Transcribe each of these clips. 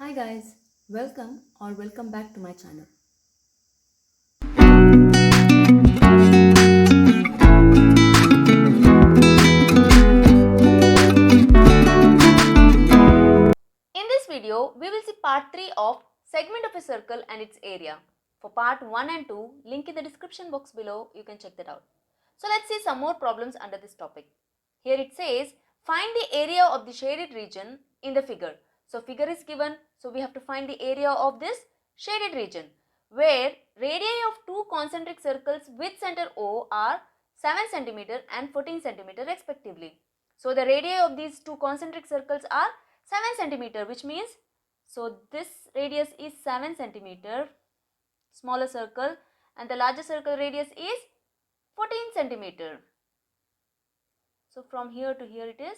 Hi guys, welcome back to my channel. In this video, we will see part 3 of segment of a circle and its area. For part 1 and 2, link in the description box below, you can check that out. So let's see some more problems under this topic. Here it says, find the area of the shaded region in the figure. So figure is given, so we have to find the area of this shaded region, where radii of two concentric circles with center O are 7 cm and 14 cm respectively. So the radii of these two concentric circles are 7 centimeter, which means this radius is 7 centimeter, smaller circle, and the larger circle radius is 14 centimeter. So from here to here it is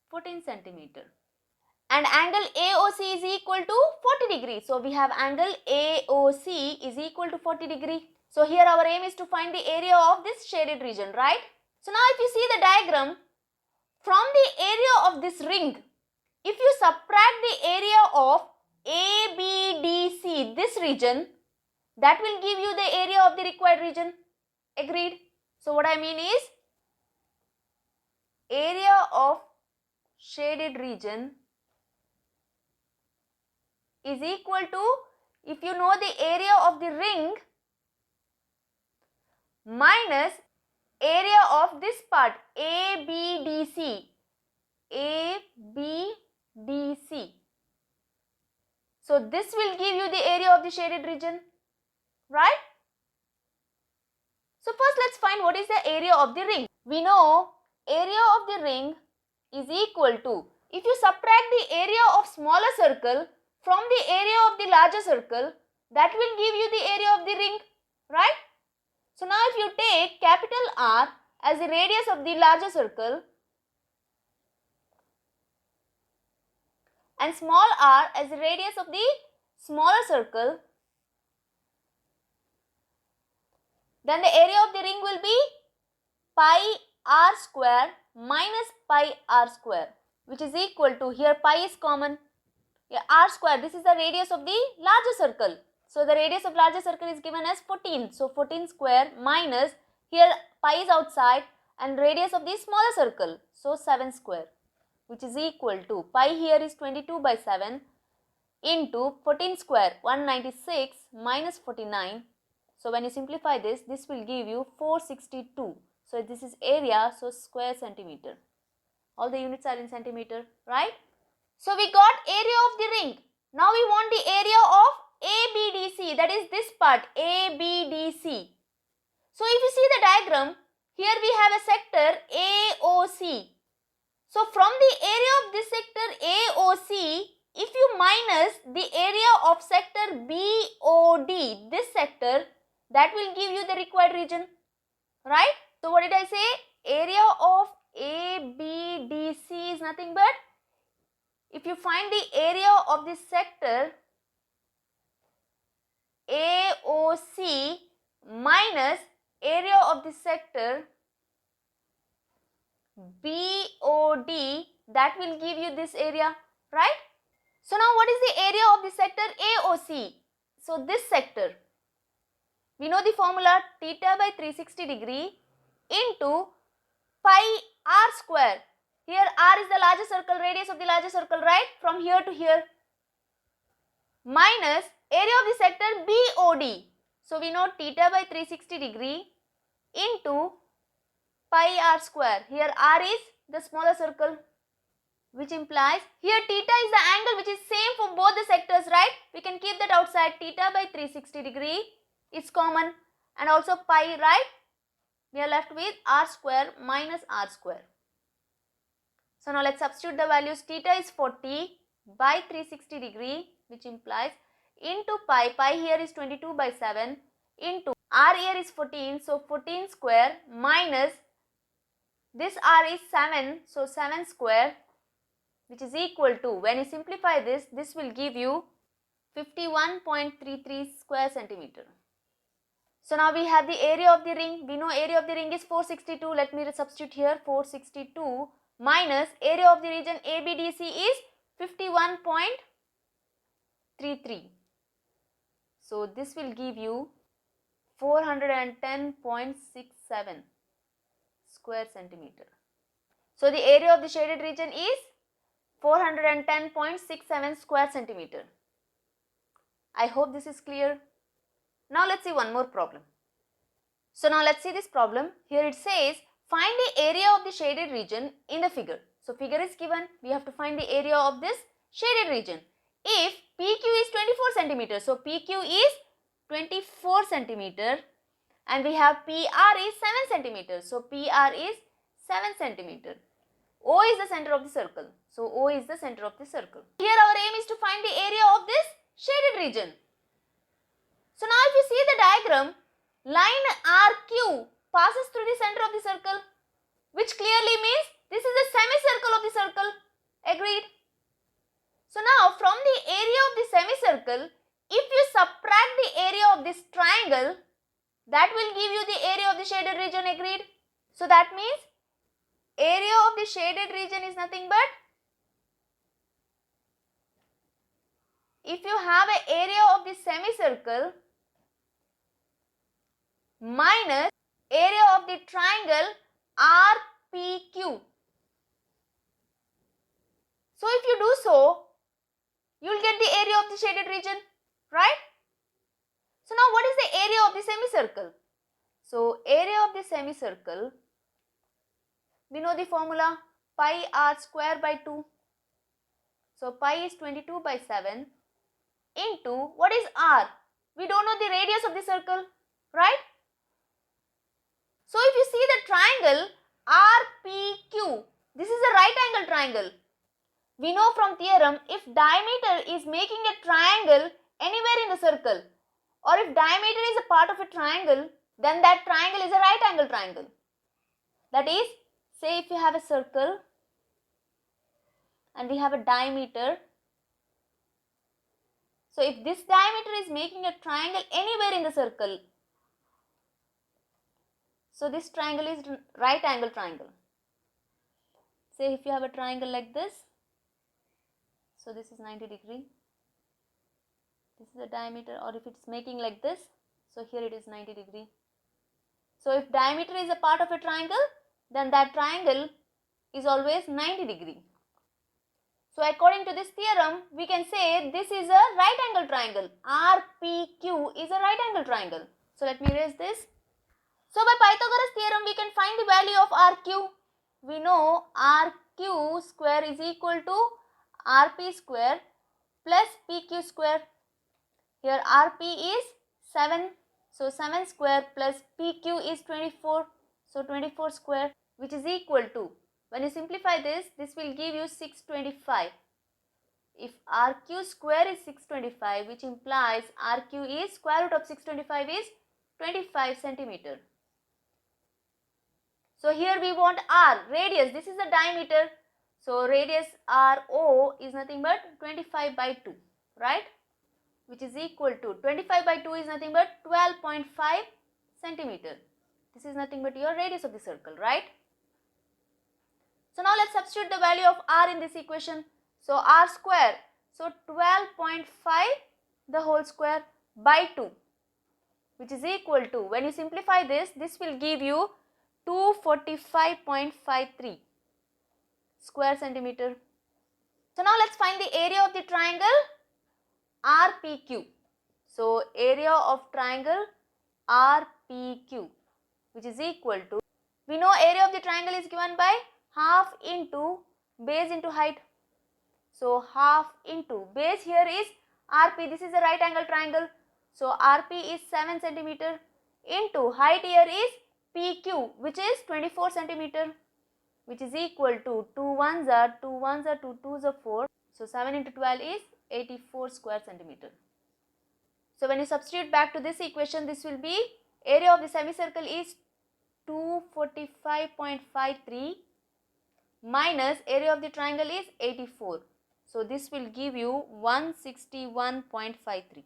14 centimeter. And angle AOC is equal to 40 degree. So we have angle AOC is equal to 40 degree. So here our aim is to find the area of this shaded region, right? So now if you see the diagram, from the area of this ring, if you subtract the area of ABDC, this region, that will give you the area of the required region. Agreed? So what I mean is, area of shaded region is equal to, if you know the area of the ring minus area of this part ABDC. ABDC. So this will give you the area of the shaded region, right? So first let's find what is the area of the ring. We know area of the ring is equal to, if you subtract the area of smaller circle from the area of the larger circle, that will give you the area of the ring, right? So now if you take capital R as the radius of the larger circle and small r as the radius of the smaller circle, then the area of the ring will be pi r square minus pi r square, which is equal to, here pi is common, r square, this is the radius of the larger circle. So the radius of larger circle is given as 14. So 14 square minus, here pi is outside, and radius of the smaller circle, so 7 square, which is equal to, pi here is 22 by 7 into 14 square, 196 minus 49. So when you simplify this, this will give you 462. So this is area, so square centimeter. All the units are in centimeter, right? So we got area of the ring. Now we want the area of ABDC, that is this part, ABDC. So if you see the diagram, here we have a sector AOC. So from the area of this sector AOC, if you minus the area of sector BOD, this sector, that will give you the required region, right? So what did I say? Area of ABDC is nothing but, if you find the area of this sector AOC minus area of this sector BOD, that will give you this area, right? So now what is the area of the sector AOC? So this sector, we know the formula, theta by 360 degree into pi r square. Here r is the larger circle, radius of the larger circle, right? From here to here. Minus area of the sector BOD. So we know theta by 360 degree into pi r square. Here r is the smaller circle, which implies, here theta is the angle which is same for both the sectors, right? We can keep that outside. Theta by 360 degree is common, and also pi, right? We are left with r square minus r square. So now let's substitute the values. Theta is 40 by 360 degree, which implies into pi, pi here is 22 by 7 into r here is 14, so 14 square minus this r is 7, so 7 square, which is equal to, when you simplify this, this will give you 51.33 square centimeter. So now we have the area of the ring. We know area of the ring is 462. Let me substitute here, 462 minus area of the region ABDC is 51.33 633. So this will give you 410.67 square centimeter. So the area of the shaded region is 410.67 square centimeter. I hope this is clear. Now let's see one more problem. So now let's see this problem. Here it says find the area of the shaded region in the figure. So figure is given. We have to find the area of this shaded region. If PQ is 24 centimeter, so PQ is 24 centimeter and we have PR is 7 centimeter. So PR is 7 centimeter. O is the center of the circle. So O is the center of the circle. Here our aim is to find the area of this shaded region. So now if you see the diagram, line RQ passes through the center of the circle, which clearly means this is the semicircle of the circle. Agreed? So now from the area of the semicircle, if you subtract the area of this triangle, that will give you the area of the shaded region. Agreed? So that means area of the shaded region is nothing but, if you have an area of the semicircle minus area of the triangle RPQ. So if you do so, you will get the area of the shaded region, right? So now what is the area of the semicircle? So area of the semicircle, we know the formula, pi r square by 2. So pi is 22 by 7 into, what is r? We don't know the radius of the circle, right? So if you see the triangle RPQ, this is a right angle triangle. We know from theorem, if diameter is making a triangle anywhere in the circle, or if diameter is a part of a triangle, then that triangle is a right angle triangle. That is, say if you have a circle and we have a diameter. So if this diameter is making a triangle anywhere in the circle, so this triangle is right angle triangle. Say if you have a triangle like this, so this is 90 degree, this is the diameter, or if it's making like this, so here it is 90 degree. So if diameter is a part of a triangle, then that triangle is always 90 degree. So according to this theorem, we can say this is a right angle triangle. RPQ is a right angle triangle. So let me erase this. So by Pythagoras theorem, we can find the value of RQ. We know RQ square is equal to RP square plus PQ square. Here RP is 7. So 7 square plus PQ is 24. So 24 square, which is equal to, when you simplify this, this will give you 625. If RQ square is 625, which implies RQ is square root of 625 is 25 centimeter. So here we want R, radius, this is the diameter. So radius RO is nothing but 25 by 2, right? Which is equal to, 25 by 2 is nothing but 12.5 centimeter. This is nothing but your radius of the circle, right? So now let's substitute the value of R in this equation. So R square, so 12.5 the whole square by 2, which is equal to, when you simplify this, this will give you 245.53 square centimeter. So now let's find the area of the triangle RPQ. So area of triangle RPQ, which is equal to, we know area of the triangle is given by half into base into height. So half into base here is RP, this is a right angle triangle. So RP is 7 centimeter into height here is PQ, which is 24 centimeter, which is equal to 2 1s are 2 1s are 2 2s are 4. So 7 into 12 is 84 square centimeter. So when you substitute back to this equation, this will be area of the semicircle is 245.53 minus area of the triangle is 84. So this will give you 161.53.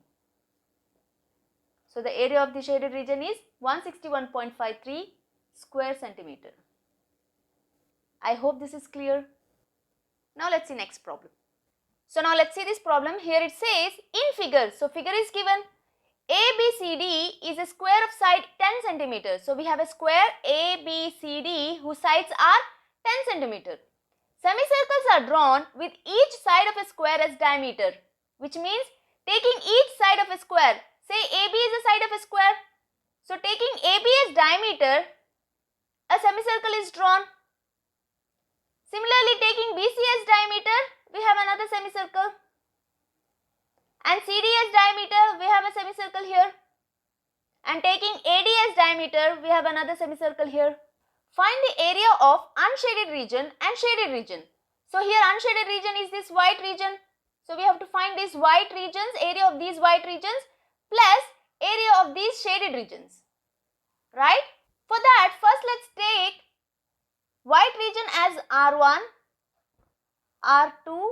So the area of the shaded region is 161.53 square centimeter. I hope this is clear. Now let's see next problem. So now let's see this problem. Here it says in figure. So figure is given. ABCD is a square of side 10 centimeters. So we have a square ABCD whose sides are 10 centimeters. Semicircles are drawn with each side of a square as diameter, which means taking each side of a square. Say AB is a side of a square. So taking AB as diameter, a semicircle is drawn. Similarly, taking BC as diameter, we have another semicircle. And CD as diameter, we have a semicircle here. And taking AD as diameter, we have another semicircle here. Find the area of unshaded region and shaded region. So here unshaded region is this white region. So we have to find these white regions, area of these white regions plus area of these shaded regions. Right? For that, first let's take white region as R1, R2,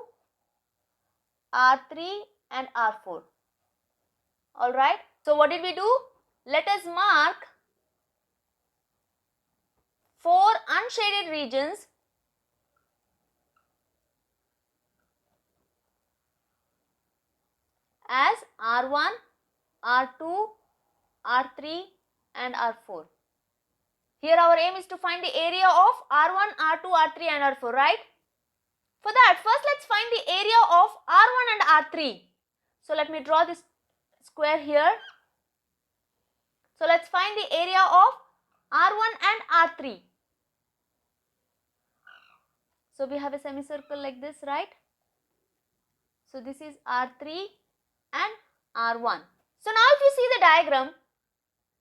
R3 and R4. Alright. So what did we do? Let us mark 4 unshaded regions as R1, R2, R3 and R4. Here our aim is to find the area of R1, R2, R3 and R4, right? For that, first let's find the area of R1 and R3. So let me draw this square here. So let's find the area of R1 and R3. So we have a semicircle like this, right? So this is R3 and R1. So now if you see the diagram,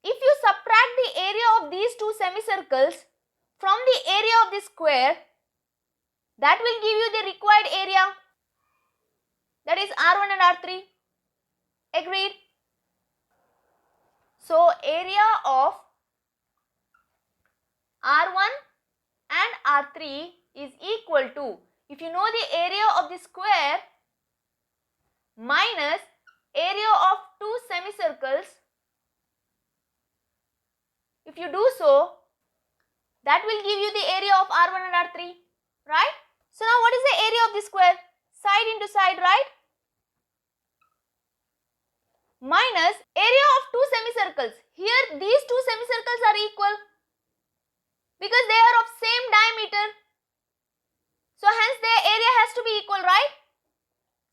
if you subtract the area of these two semicircles from the area of this square, that will give you the required area, that is R1 and R3. Agreed? So area of R1 and R3 is equal to, if you know the area of the square minus area of two semicircles, if you do so, that will give you the area of R1 and R3, right? So now what is the area of the square? Side into side, right? Minus area of two semicircles. Here these two semicircles are equal because they are of same diameter. So hence their area has to be equal, right?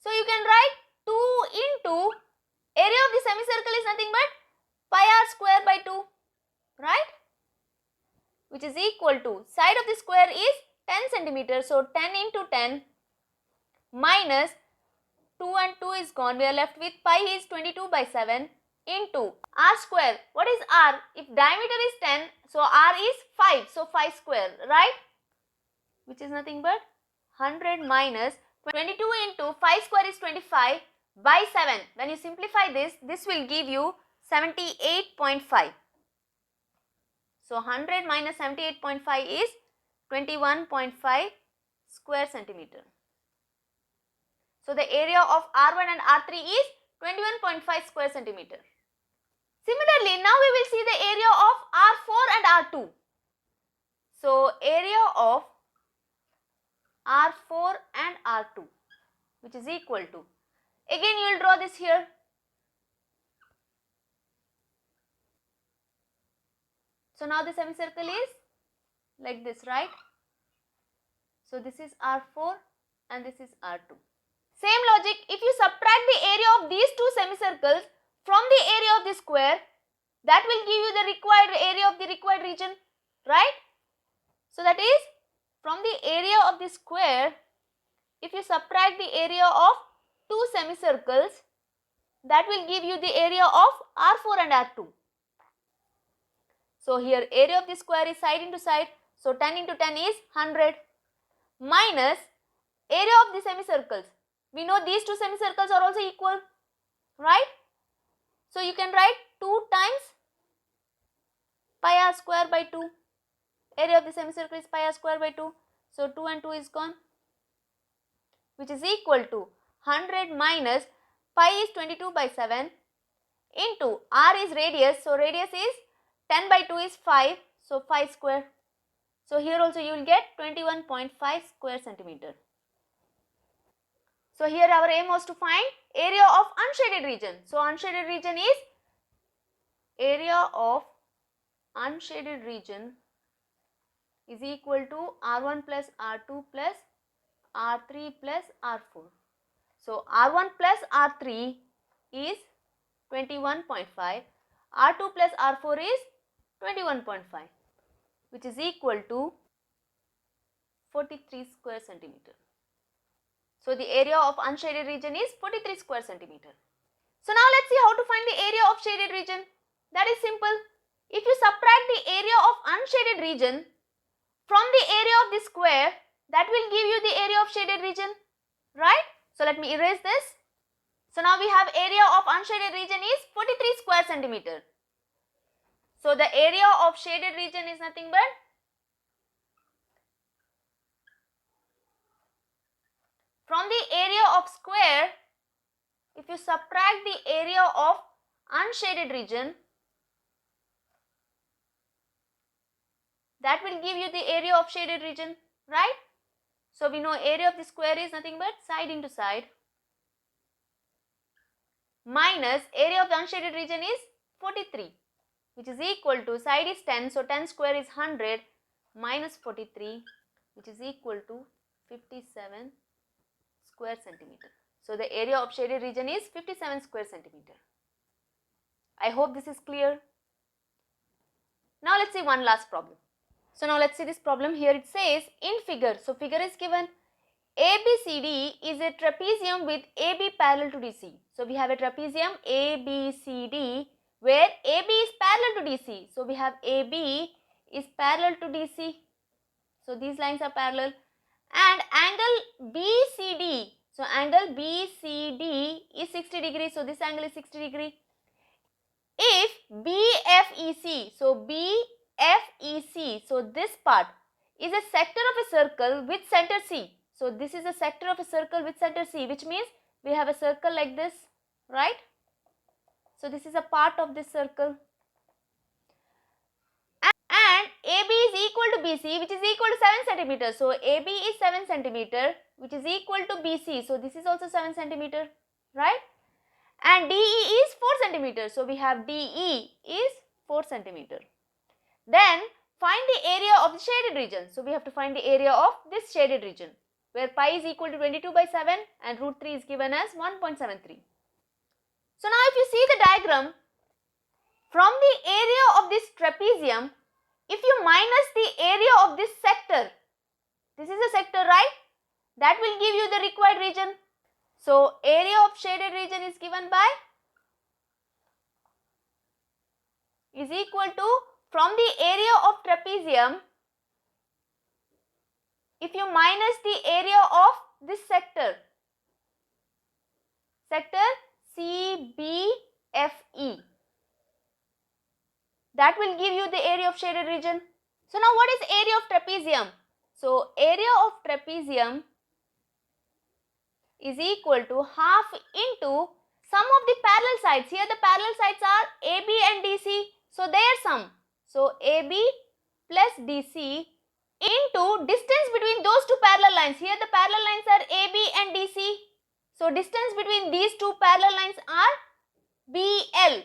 So you can write 2 into area of the semicircle is nothing but pi r square by 2, right? Which is equal to, side of the square is 10 centimeters. So 10 into 10 minus 2 and 2 is gone. We are left with pi is 22 by 7 into r square. What is r? If diameter is 10, so r is 5. So 5 square, right? Which is nothing but 100 minus 22 into 5 square is 25 by 7. When you simplify this, this will give you 78.5. So 100 minus 78.5 is 21.5 square centimeter. So the area of R1 and R3 is 21.5 square centimeter. Similarly, now we will see the area of R4 and R2. So area of R4 and R2, which is equal to, again you will draw this here. So now the semicircle is like this, right? So this is R4 and this is R2. Same logic, if you subtract the area of these two semicircles from the area of the square, that will give you the required area of the required region, right? So that is, from the area of the square, if you subtract the area of two semicircles, that will give you the area of R4 and R2. So here area of the square is side into side, so 10 into 10 is 100 minus area of the semicircles. We know these two semicircles are also equal, right? So you can write 2 times pi r square by 2. Area of the semicircle is pi r square by 2. So 2 and 2 is gone, which is equal to 100 minus pi is 22 by 7 into r is radius. So radius is 10 by 2 is 5. So 5 square. So here also you will get 21.5 square centimeter. So here our aim was to find area of unshaded region. So unshaded region is area of unshaded region is equal to R1 plus R2 plus R3 plus R4. So R1 plus R3 is 21.5, R2 plus R4 is 21.5, which is equal to 43 square centimeter. So the area of unshaded region is 43 square centimeter. So now let's see how to find the area of shaded region. That is simple. If you subtract the area of unshaded region from the area of the square, that will give you the area of shaded region, right? So let me erase this. So now we have area of unshaded region is 43 square centimeter. So the area of shaded region is nothing but from the area of square, if you subtract the area of unshaded region, that will give you the area of shaded region, right? So we know area of the square is nothing but side into side minus area of the unshaded region is 43, which is equal to, side is 10, so 10 square is 100 minus 43, which is equal to 57 square centimeter. So the area of shaded region is 57 square centimeter. I hope this is clear. Now let's see one last problem. So now let's see this problem. Here it says in figure. So figure is given. ABCD is a trapezium with AB parallel to DC. So we have a trapezium ABCD where AB is parallel to DC. So we have AB is parallel to DC. So these lines are parallel. And angle BCD. So angle BCD is 60 degrees. So this angle is 60 degree. If BFEC, so BFEC, so this part is a sector of a circle with center C. So this is a sector of a circle with center C, which means we have a circle like this, right? So this is a part of this circle. And AB is equal to BC, which is equal to 7 centimeters. So AB is 7 centimeter, which is equal to BC. So this is also 7 centimeter, right? And DE is 4 centimeters. So we have DE is 4 centimeter. Then find the area of the shaded region. So we have to find the area of this shaded region, where pi is equal to 22 by 7 and root 3 is given as 1.73. So now if you see the diagram, from the area of this trapezium, if you minus the area of this sector, this is a sector, right? That will give you the required region. So area of shaded region is given by, is equal to, from the area of trapezium, if you minus the area of this sector, sector CBFE, that will give you the area of shaded region. So now what is area of trapezium? So area of trapezium is equal to half into sum of the parallel sides. Here the parallel sides are AB and DC. So their sum. So AB plus DC into distance between those two parallel lines. Here the parallel lines are AB and DC. So distance between these two parallel lines are BL.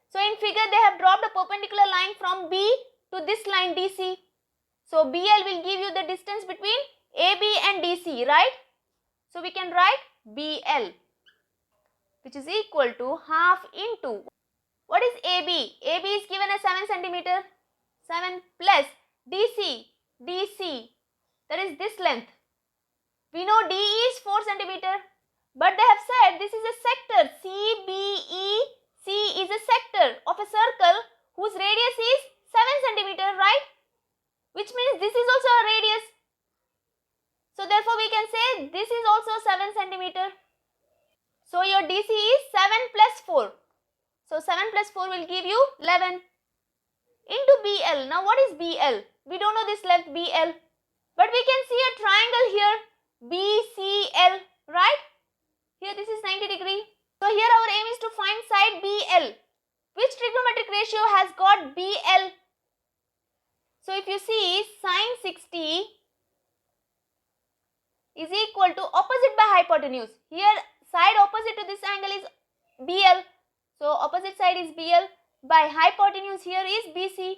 So in figure they have dropped a perpendicular line from B to this line DC. So BL will give you the distance between AB and DC, right? So we can write BL, which is equal to half into, what is AB? AB is given as 7 centimeter, 7 plus DC, that is this length. We know DE is 4 centimeter, but they have said this is a sector, CBE, C is a sector of a circle whose radius is 7 centimeter, right? Which means this is also a radius. So therefore we can say this is also 7 centimeter. So your DC is 7 plus 4. So 7 plus 4 will give you 11 into BL. Now what is BL? We don't know this length BL. But we can see a triangle here BCL, right? Here this is 90 degree. So here our aim is to find side BL. Which trigonometric ratio has got BL? So if you see sin 60 is equal to opposite by hypotenuse. Here side opposite to this angle is BL. So opposite side is BL by hypotenuse here is BC.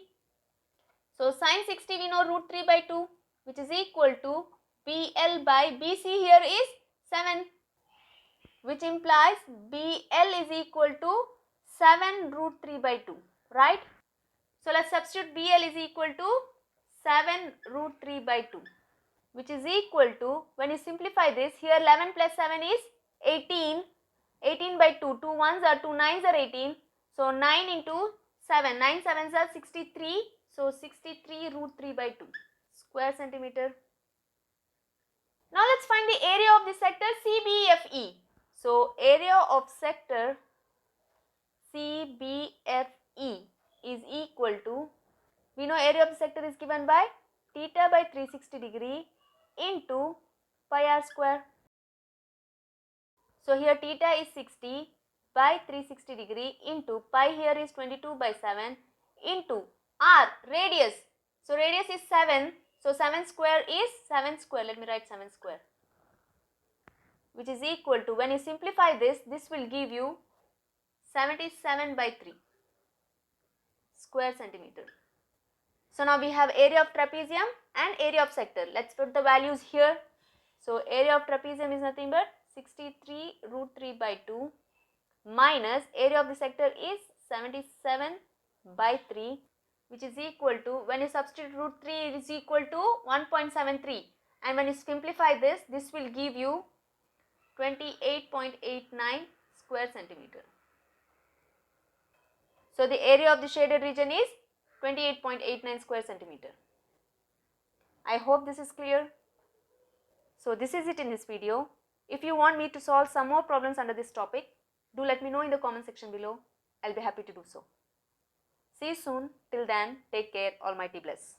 So sin 60 we know root 3 by 2, which is equal to BL by BC here is 7, which implies BL is equal to 7 root 3 by 2, right? So let's substitute BL is equal to 7 root 3 by 2, which is equal to, when you simplify this, here 11 plus 7 is 18, 18 by 2, 2 ones are 2 nines are 18, so 9 into 7, 9 sevens are 63, so 63 root 3 by 2 square centimeter. Now let's find the area of the sector CBFE. So area of sector CBFE is equal to, we know area of the sector is given by theta by 360 degree into pi r square. So here theta is 60 by 360 degree into pi here is 22 by 7 into r radius. So radius is 7. So 7 square is 7 square. Let me write 7 square, which is equal to, when you simplify this, this will give you 77 by 3 square centimeter. So now we have area of trapezium and area of sector. Let's put the values here. So area of trapezium is nothing but 63 root 3 by 2 minus area of the sector is 77 by 3, which is equal to, when you substitute root 3 it is equal to 1.73, and when you simplify this, this will give you 28.89 square centimeter. So the area of the shaded region is 28.89 square centimeter. I hope this is clear. So this is it in this video. If you want me to solve some more problems under this topic, do let me know in the comment section below. I'll be happy to do so. See you soon. Till then, take care. Almighty bless.